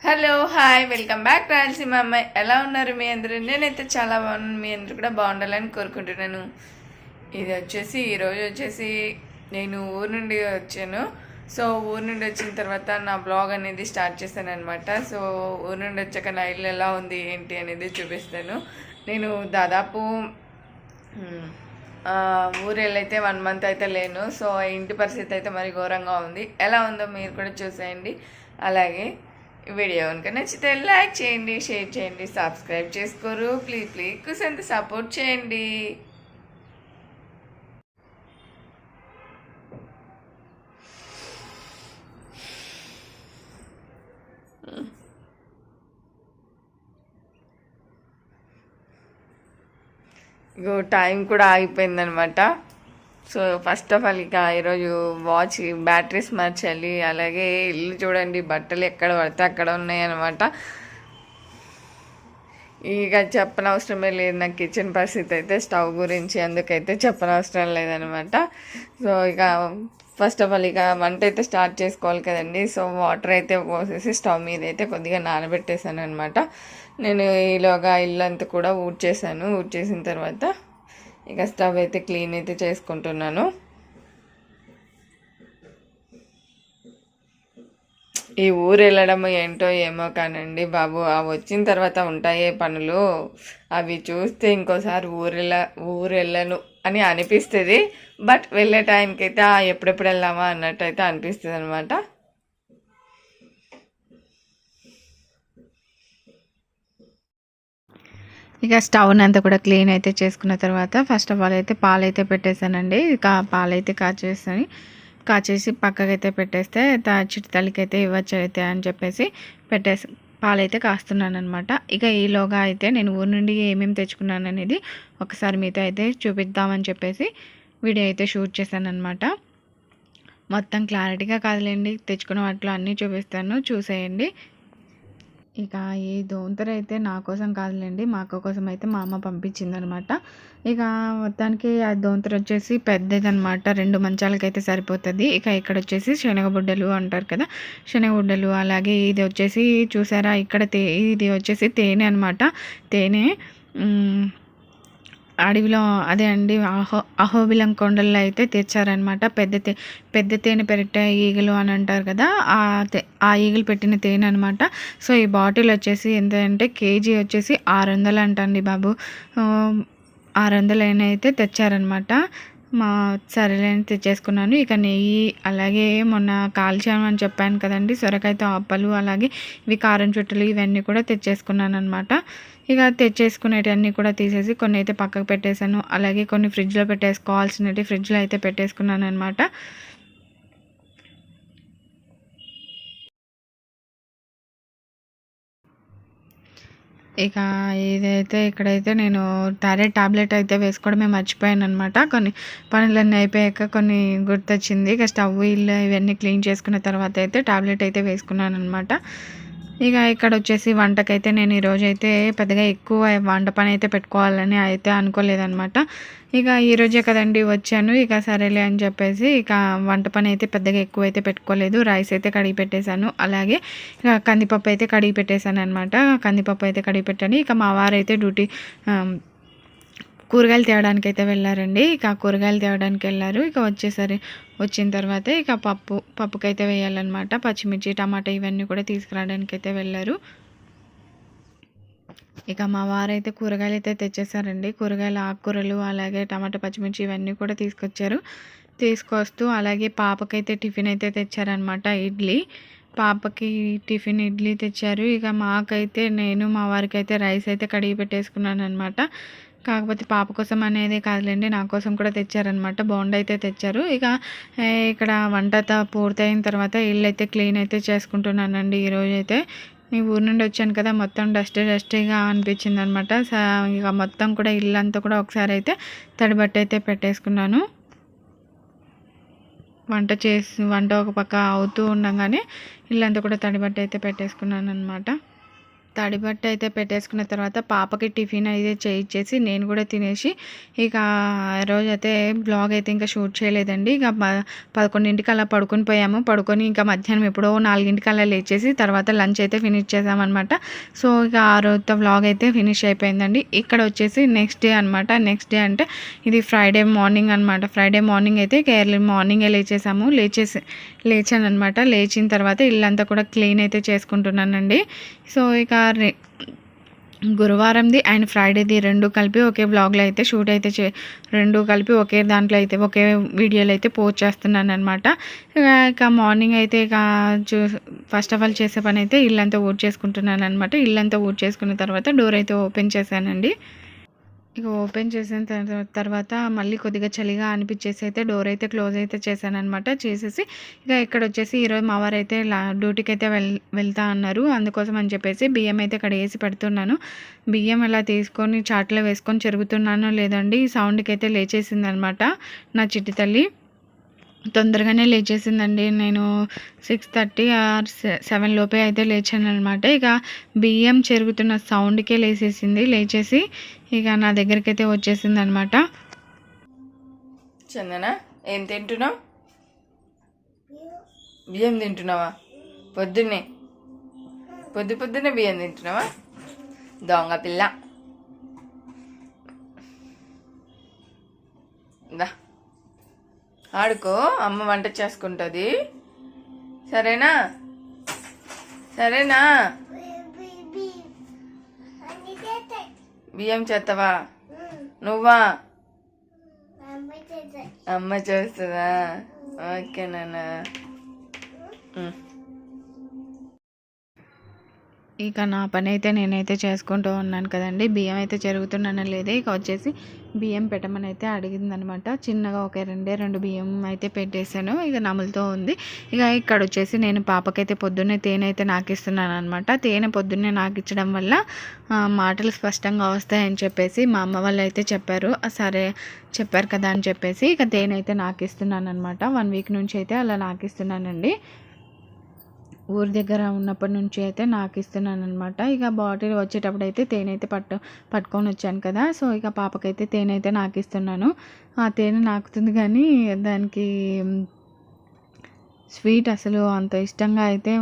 Hello hi welcome back Rayalaseema అమ్మాయి. ఎలా ఉన్నారు మీ అందరూ? నేనైతే చాలా బాగున్నాను. మీ అందరూ కూడా బాగుండాలని కోరుకుంటున్నాను. ఈరోజు వచ్చేసి నేను ఊరు నుండి వచ్చాను. సో ఊరు నుండి వచ్చిన తర్వాత నా బ్లాగ్ అనేది స్టార్ట్ చేశాను అనమాట. సో ఊరు నుండి వచ్చాక నా ఇల్లు ఎలా ఉంది ఏంటి అనేది చూపిస్తాను. నేను దాదాపు ఊరెళ్ళైతే 1 month అయితే లేను. సో ఇంటి పరిస్థితి అయితే మరి ఘోరంగా ఉంది. ఎలా ఉందో మీరు కూడా చూసేయండి. అలాగే వీడియో కనుక నచ్చితే లైక్ చేయండి, షేర్ చేయండి, సబ్స్క్రైబ్ చేసుకోరు. ప్లీజ్ కొంచెం సపోర్ట్ చేయండి. ఇగో టైం కూడా ఆగిపోయిందనమాట. సో ఫస్ట్ ఆఫ్ ఆల్ ఇక ఈరోజు వాచ్ బ్యాటరీస్ మార్చాలి. అలాగే ఇల్లు చూడండి, బట్టలు ఎక్కడ పడితే అక్కడ ఉన్నాయన్నమాట. ఇక చెప్పనవసరమే లేదు నాకు కిచెన్ పరిస్థితి అయితే, స్టవ్ గురించి అందుకైతే చెప్పనవసరం లేదనమాట. సో ఇక ఫస్ట్ ఆఫ్ ఆల్ ఇక వంట అయితే స్టార్ట్ చేసుకోవాలి కదండి. సో వాటర్ అయితే పోసేసి స్టవ్ మీద అయితే కొద్దిగా నానబెట్టేశాను అనమాట. నేను ఈలోగా ఇల్లు అంతా కూడా ఊడ్చేసిన తర్వాత ఇక స్టవ్ అయితే క్లీన్ అయితే చేసుకుంటున్నాను. ఈ ఊరు వెళ్ళడం ఏంటో ఏమో కానండి బాబు, వచ్చిన తర్వాత ఉంటాయే పనులు, అవి చూస్తే ఇంకోసారి ఊరెళ్ళను అని అనిపిస్తుంది. బట్ వెళ్ళే టైంకి అయితే ఎప్పుడెప్పుడు వెళ్దామా అన్నట్టు అయితే అనిపిస్తుంది అనమాట. ఇక స్టవ్ని అంతా కూడా క్లీన్ అయితే చేసుకున్న తర్వాత ఫస్ట్ ఆఫ్ ఆల్ అయితే పాలైతే పెట్టేశానండి. ఇక పాలైతే కాచేసి పక్కకైతే పెట్టేస్తే చిట్తలకి అయితే ఇవ్వచ్చు అయితే అని చెప్పేసి పాలైతే కాస్తున్నాను అనమాట. ఇక ఈలోగా అయితే నేను ఊరి నుండి ఏమేమి తెచ్చుకున్నాను అనేది ఒకసారి మీతో అయితే చూపిద్దామని చెప్పేసి వీడియో అయితే షూట్ చేశాను అనమాట. మొత్తం క్లారిటీగా కాదులేండి, తెచ్చుకున్న వాటిలో అన్నీ చూపిస్తాను, చూసేయండి. ఇక ఈ దోంతర అయితే నా కోసం కాదులేండి, మా అక్క కోసం అయితే మా అమ్మ పంపించిందనమాట. ఇక మొత్తానికి ఆ దోంతర వచ్చేసి పెద్దదనమాట, 2 మంచాలకైతే సరిపోతుంది. ఇక ఇక్కడ వచ్చేసి శనగబుడ్డలు అంటారు కదా, శనగబుడ్డలు. అలాగే ఇది వచ్చేసి చూసారా ఇక్కడ ఇది వచ్చేసి తేనె అనమాట. తేనె అడవిలో అదే అండి అహోబిలం కొండల్లో అయితే తెచ్చారనమాట. పెద్ద తేనె పెట్టే ఈగలు అని అంటారు కదా, ఆ ఈగలు పెట్టిన తేనె అనమాట. సో ఈ బాటిల్ వచ్చేసి ఎంత అంటే కేజీ వచ్చేసి 600 అంటండి బాబు. 600 అయితే తెచ్చారనమాట. సరేలేని తెచ్చేసుకున్నాను. ఇక నెయ్యి, అలాగే మొన్న కాల్చాను అని చెప్పాను కదండి, సొరకాయతో అప్పలు, అలాగే ఇవి కారం చుట్టలు, ఇవన్నీ కూడా తెచ్చేసుకున్నాను అనమాట. ఇక తెచ్చేసుకునేటివన్నీ కూడా తీసేసి కొన్ని అయితే పక్కకు పెట్టేశాను. అలాగే కొన్ని ఫ్రిడ్జ్లో పెట్టేసుకోవాల్సినవి ఫ్రిడ్జ్లో అయితే పెట్టేసుకున్నాను అనమాట. ఇక ఇదైతే ఇక్కడైతే నేను టాబ్లెట్ అయితే వేసుకోవడమే మర్చిపోయాను అనమాట. కొన్ని పనులన్నీ అయిపోయాక కొన్ని గుర్తొచ్చింది. ఇక స్టవ్ ఇల్లు ఇవన్నీ క్లీన్ చేసుకున్న తర్వాత అయితే టాబ్లెట్ అయితే వేసుకున్నాను అనమాట. ఇక ఇక్కడ వచ్చేసి వంటకైతే నేను ఈరోజు అయితే పెద్దగా ఎక్కువ వంట పని అయితే పెట్టుకోవాలని అయితే అనుకోలేదనమాట. ఇక ఈరోజే కదండి వచ్చాను, ఇక సరేలే అని చెప్పేసి ఇక వంట పని అయితే పెద్దగా ఎక్కువ అయితే పెట్టుకోలేదు. రైస్ అయితే కడిగి పెట్టేశాను, అలాగే ఇక కందిపప్పు అయితే కడిగి పెట్టేశాను అనమాట. కందిపప్పు అయితే కడిగి పెట్టాను. ఇక మా వారైతే కూరగాయలు తేవడానికి అయితే వెళ్ళారండి. ఇక కూరగాయలు తేవడానికి వెళ్ళారు. ఇక వచ్చిన తర్వాత ఇక పప్పుకైతే వేయాలన్నమాట. పచ్చిమిర్చి, టమాటా ఇవన్నీ కూడా తీసుకురావడానికి అయితే వెళ్ళారు. ఇక మా వారైతే కూరగాయలు అయితే తెచ్చేసారండి. కూరగాయలు, ఆకుకూరలు, అలాగే టమాటా, పచ్చిమిర్చి ఇవన్నీ కూడా తీసుకొస్తూ అలాగే పాపకైతే టిఫిన్ అయితే తెచ్చారనమాట, ఇడ్లీ. పాపకి టిఫిన్ ఇడ్లీ తెచ్చారు. ఇక మాకైతే నేను మా వారికి అయితే రైస్ అయితే కడిగి పెట్టేసుకున్నాను అనమాట. కాకపోతే పాప కోసం అనేది కాదులేండి, నా కోసం కూడా తెచ్చారనమాట. బోండా అయితే తెచ్చారు. ఇక ఇక్కడ వంట పూర్తయిన తర్వాత ఇల్లు అయితే క్లీన్ అయితే చేసుకుంటున్నానండి. ఈరోజు అయితే నేను ఊరు నుండి వచ్చాను కదా, మొత్తం డస్టీగా అనిపించింది అనమాట. ఇక మొత్తం కూడా ఇల్లంతా కూడా ఒకసారి అయితే తడిబట్ట అయితే పెట్టేసుకున్నాను. వంట ఒక పక్క అవుతూ ఉండగానే ఇల్లంతా కూడా తడిబట్ట అయితే పెట్టేసుకున్నాను అనమాట. తడిబట్ట అయితే పెట్టేసుకున్న తర్వాత పాపకి టిఫిన్ అయితే చేయించేసి నేను కూడా తినేసి ఇక రోజు అయితే బ్లాగ్ అయితే ఇంకా షూట్ చేయలేదండి. ఇక 11ంటికి అలా పడుకొని పోయాము. పడుకొని ఇంకా మధ్యాహ్నం ఎప్పుడో 4ంటికి అలా లేచేసి తర్వాత లంచ్ అయితే ఫినిష్ చేసామన్నమాట. సో ఇక ఆ రోజుతో బ్లాగ్ అయితే ఫినిష్ అయిపోయిందండి. ఇక్కడ వచ్చేసి నెక్స్ట్ డే అనమాట. నెక్స్ట్ డే అంటే ఇది ఫ్రైడే మార్నింగ్ అనమాట. ఫ్రైడే మార్నింగ్ అయితే ఎర్లీ మార్నింగే లేచాను అనమాట. లేచిన తర్వాత ఇల్లంతా కూడా క్లీన్ అయితే చేసుకుంటున్నానండి. సో ఇక గురువారంది అండ్ ఫ్రైడేది రెండు కలిపి ఒకే బ్లాగ్లో అయితే షూట్ అయితే రెండు కలిపి ఒకే దాంట్లో అయితే ఒకే వీడియోలో అయితే పోస్ట్ చేస్తున్నాను అనమాట. ఇక మార్నింగ్ అయితే ఇక ఫస్ట్ ఆఫ్ ఆల్ చేసే పని అయితే ఇల్లంతా చేసుకుంటున్నాను అనమాట. ఇల్లంతా చేసుకున్న తర్వాత డోర్ అయితే ఓపెన్ చేశానండి. ఇక ఓపెన్ చేసిన తర్వాత మళ్ళీ కొద్దిగా చలిగా అనిపించేసి అయితే డోర్ అయితే క్లోజ్ అయితే చేశానమాట. చేసేసి ఇక ఇక్కడ వచ్చేసి ఈరోజు మా వారు అయితే డ్యూటీకి అయితే వెళ్తా అన్నారు. అందుకోసం అని చెప్పేసి బియ్యం అయితే ఇక్కడ వేసి పెడుతున్నాను. బియ్యం ఇలా తీసుకొని చాట్లో వేసుకొని చెరుగుతున్నానో లేదండి, సౌండ్కి అయితే లేచేసింది అనమాట నా చిట్టి తల్లి. తొందరగానే లేచేసిందండి. నేను 6:30 ఆర్ 7 లోపే అయితే లేచాను అనమాట. ఇక బియ్యం చెరుగుతున్న సౌండ్కే లేచేసి ఇక నా దగ్గరికి అయితే వచ్చేసింది అనమాట. చందన ఏం తింటున్నావు? బియ్యం తింటున్నావా? పొద్దున్నే బియ్యం తింటున్నావా? దొంగ పిల్ల. దా ఆడుకో, అమ్మ వంట చేసుకుంటుంది. సరేనా? బియ్యం చేస్తావా? నువ్వా? అమ్మ చేస్తుందా? ఓకే నాన్న. ఇక నా పని అయితే నేనైతే చేసుకుంటూ ఉన్నాను కదండి. బియ్యం అయితే చెరుగుతున్నాను లేదే. ఇక వచ్చేసి బియ్యం పెట్టమని అయితే అడిగిందనమాట. చిన్నగా ఒక రెండు బియ్యం అయితే పెట్టేశాను. ఇక నములుతో ఉంది. ఇక ఇక్కడ వచ్చేసి నేను పాపకైతే పొద్దున్నే తేనె అయితే నాకిస్తున్నాను అనమాట. తేనె పొద్దున్నే నాకు ఇచ్చడం వల్ల మాటలు స్పష్టంగా వస్తాయని చెప్పేసి మా అమ్మ వాళ్ళు అయితే చెప్పారు. సరే చెప్పారు కదా అని చెప్పేసి ఇక తేనె అయితే నాకిస్తున్నాను అనమాట. 1 వీక్ నుంచి అయితే అలా నాకిస్తున్నానండి. ఊరి దగ్గర ఉన్నప్పటి నుంచి అయితే నాకు ఇస్తున్నాను అనమాట. ఇక బాటిల్ వచ్చేటప్పుడు అయితే తేనె అయితే పట్టుకొని వచ్చాను కదా. సో ఇక పాపకైతే తేనె అయితే నాకు ఇస్తున్నాను. ఆ తేనె నాకుతుంది కానీ దానికి స్వీట్ అసలు అంత ఇష్టంగా అయితే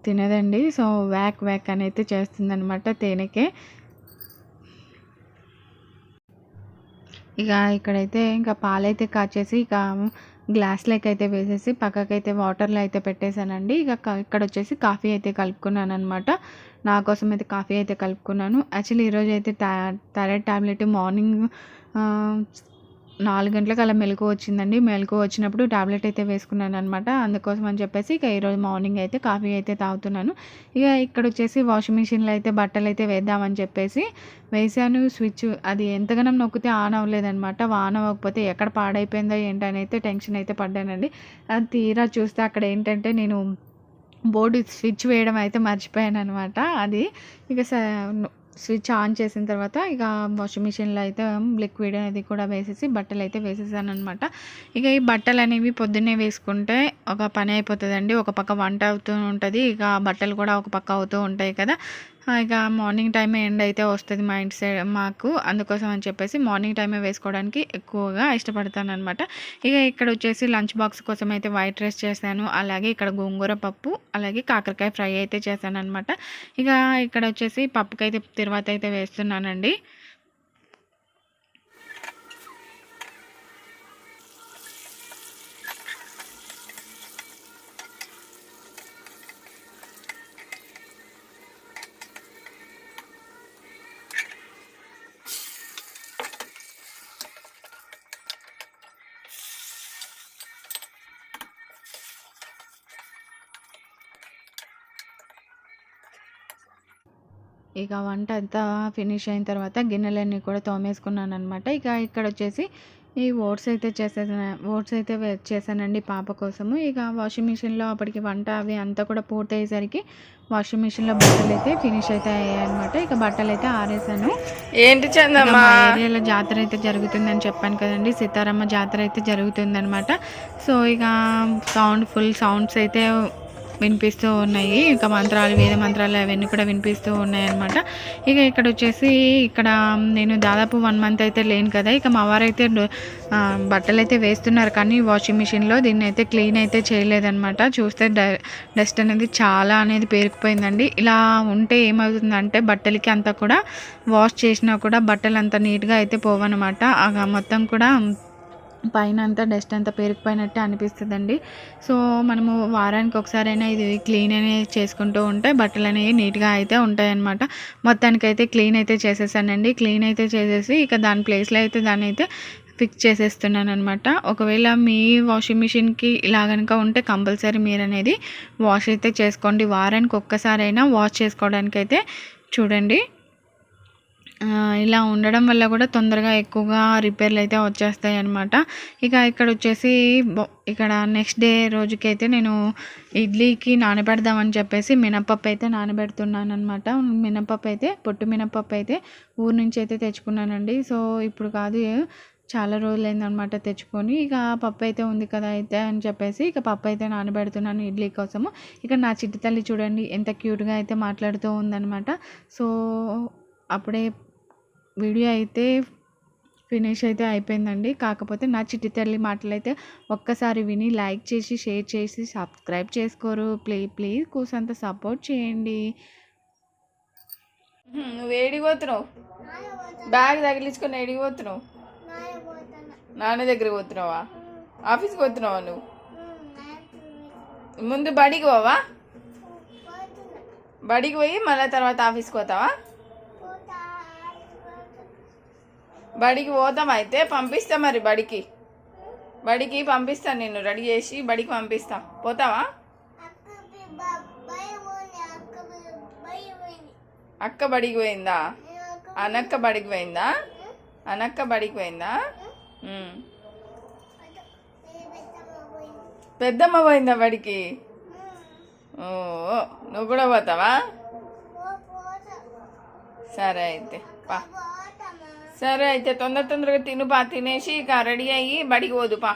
తినదండి. సో వ్యాక్ అని అయితే చేస్తుంది అనమాట తేనెకే. ఇక ఇక్కడైతే ఇంకా పాలైతే కాచేసి ఇక గ్లాస్లోకి అయితే వేసేసి పక్కకైతే వాటర్లో అయితే పెట్టేశానండి. ఇక ఇక్కడ వచ్చేసి కాఫీ అయితే కలుపుకున్నాను అనమాట. నా కోసం అయితే కాఫీ అయితే కలుపుకున్నాను. యాక్చువల్లీ ఈరోజు అయితే థైరాయిడ్ టాబ్లెట్ మార్నింగ్ 4 గంటలకు అలా మెలకు వచ్చిందండి. మెలకు వచ్చినప్పుడు టాబ్లెట్ అయితే వేసుకున్నాను అనమాట. అందుకోసం అని చెప్పేసి ఇక ఈరోజు మార్నింగ్ అయితే కాఫీ అయితే తాగుతున్నాను. ఇక ఇక్కడ వచ్చేసి వాషింగ్ మిషన్లో అయితే బట్టలు అయితే వేద్దామని చెప్పేసి వేసాను. స్విచ్ అది ఎంతగానో నొక్కితే ఆన్ అవ్వలేదనమాట. ఆన్ అవ్వకపోతే ఎక్కడ పాడైపోయిందో ఏంటని అయితే టెన్షన్ అయితే పడ్డానండి. అది తీరా చూస్తే అక్కడ ఏంటంటే నేను బోర్డు స్విచ్ వేయడం అయితే మర్చిపోయాను అనమాట. అది ఇక స్విచ్ ఆన్ చేసిన తర్వాత ఇక వాషింగ్ మిషన్లో అయితే లిక్విడ్ అనేది కూడా వేసేసి బట్టలు అయితే వేసేసాను అనమాట. ఇక ఈ బట్టలు అనేవి పొద్దున్నే వేసుకుంటే ఒక పని అయిపోతుందండి. ఒక పక్క వంట అవుతూ ఉంటుంది, ఇక బట్టలు కూడా ఒక పక్క అవుతూ ఉంటాయి కదా. ఇక మార్నింగ్ టైమే ఎండ్ అయితే వస్తుంది మా ఇంటి సైడ్ మాకు. అందుకోసం అని చెప్పేసి మార్నింగ్ టైమే వేసుకోవడానికి ఎక్కువగా ఇష్టపడతాను అనమాట. ఇక ఇక్కడ వచ్చేసి లంచ్ బాక్స్ కోసం అయితే వైట్ రైస్ చేశాను. అలాగే ఇక్కడ గోంగూర పప్పు, అలాగే కాకరకాయ ఫ్రై అయితే చేశాను అనమాట. ఇక ఇక్కడ వచ్చేసి పప్పుకైతే తిరువాత అయితే వేస్తున్నానండి. ఇక వంట అంతా ఫినిష్ అయిన తర్వాత గిన్నెలన్నీ కూడా తోమేసుకున్నాను అనమాట. ఇక ఇక్కడ వచ్చేసి ఈ ఓట్స్ అయితే చేశానండి పాప కోసము. ఇక వాషింగ్ మిషన్లో అప్పటికి వంట అవి అంతా కూడా పూర్తయ్యేసరికి వాషింగ్ మిషన్లో బట్టలు అయితే ఫినిష్ అయితే అయ్యాయన్నమాట. ఇక బట్టలు అయితే ఆరేసాను. ఏంటి చందమ్మ, మా ఏరియాలో జాతర అయితే జరుగుతుందని చెప్పాను కదండి, సీతారామ జాతర అయితే జరుగుతుందనమాట. సో ఇక ఫుల్ సౌండ్స్ అయితే వినిపిస్తూ ఉన్నాయి. ఇంకా మంత్రాలు, వేద మంత్రాలు అవన్నీ కూడా వినిపిస్తూ ఉన్నాయి అనమాట. ఇక ఇక్కడ వచ్చేసి ఇక్కడ నేను దాదాపు 1 మంత్ అయితే లేను కదా. ఇక మా వారైతే బట్టలు అయితే వేస్తున్నారు కానీ వాషింగ్ మిషన్లో దీన్ని అయితే క్లీన్ అయితే చేయలేదన్నమాట. చూస్తే డస్ట్ అనేది చాలా అనేది పేరుకుపోయిందండి. ఇలా ఉంటే ఏమవుతుందంటే బట్టలకి అంతా కూడా వాష్ చేసినా కూడా బట్టలు అంత నీట్గా అయితే పోవన్నమాట. మొత్తం కూడా పైన అంతా డస్ట్ అంతా పేరుకుపోయినట్టే అనిపిస్తుందండి. సో మనము వారానికి ఒకసారైనా ఇది క్లీన్ అనేది చేసుకుంటూ ఉంటే బట్టలు అనేవి నీట్గా అయితే ఉంటాయన్నమాట. మొత్తానికైతే క్లీన్ అయితే చేసేసానండి. క్లీన్ అయితే చేసేసి ఇక దాని ప్లేస్లో అయితే దాన్ని అయితే ఫిక్స్ చేసేస్తున్నాను అనమాట. ఒకవేళ మీ వాషింగ్ మిషన్కి ఇలా కనుక ఉంటే కంపల్సరీ మీరు అనేది వాష్ అయితే చేసుకోండి. వారానికి ఒక్కసారైనా వాష్ చేసుకోవడానికి అయితే చూడండి. ఇలా ఉండడం వల్ల కూడా తొందరగా ఎక్కువగా రిపేర్లు అయితే వచ్చేస్తాయి అన్నమాట. ఇక ఇక్కడ వచ్చేసి ఇక్కడ నెక్స్ట్ డే రోజుకి అయితే నేను ఇడ్లీకి నానబెడదామని చెప్పేసి మినపప్పు అయితే నానబెడుతున్నాను అనమాట. మినపప్పు అయితే పొట్టు మినపప్పు అయితే ఊరు నుంచి అయితే తెచ్చుకున్నానండి. సో ఇప్పుడు కాదు, చాలా రోజులైందనమాట తెచ్చుకొని. ఇక పప్పు అయితే ఉంది కదా అయితే అని చెప్పేసి ఇక పప్పు అయితే నానబెడుతున్నాను ఇడ్లీ కోసము. ఇక నా చిట్టి తల్లి చూడండి ఎంత క్యూట్గా అయితే మాట్లాడుతూ ఉందనమాట. సో అప్పుడే వీడియో అయితే ఫినిష్ అయితే అయిపోయిందండి. కాకపోతే నా చిట్టి తల్లి మాటలు అయితే ఒక్కసారి విని లైక్ చేసి షేర్ చేసి సబ్స్క్రైబ్ చేసుకోరు. ప్లీజ్ కూసంత సపోర్ట్ చేయండి. నువ్వు ఏడిపోతున్నావు? బ్యాగ్ తగిలించుకొని ఏడిపోతున్నావు? నాన్న దగ్గరికి పోతున్నావా? ఆఫీస్కి పోతున్నావా? నువ్వు ముందు బడికి పోవా? బడికి పోయి మళ్ళీ తర్వాత ఆఫీస్కి పోతావా? బడికి పోతాం అయితే పంపిస్తా. మరి బడికి పంపిస్తాను, నేను రెడీ చేసి బడికి పంపిస్తా. పోతావా? అక్క బడికి పోయిందా? అనక్క బడికి పోయిందా? అనక్క బడికి పోయిందా? పెద్దమ్మ పోయిందా బడికి? ఓ, నువ్వు కూడా పోతావా? సరే అయితే పా. సరే అయితే తొందరగా తినేసి ఇక రెడీ అయ్యి బడికి పోదు పా.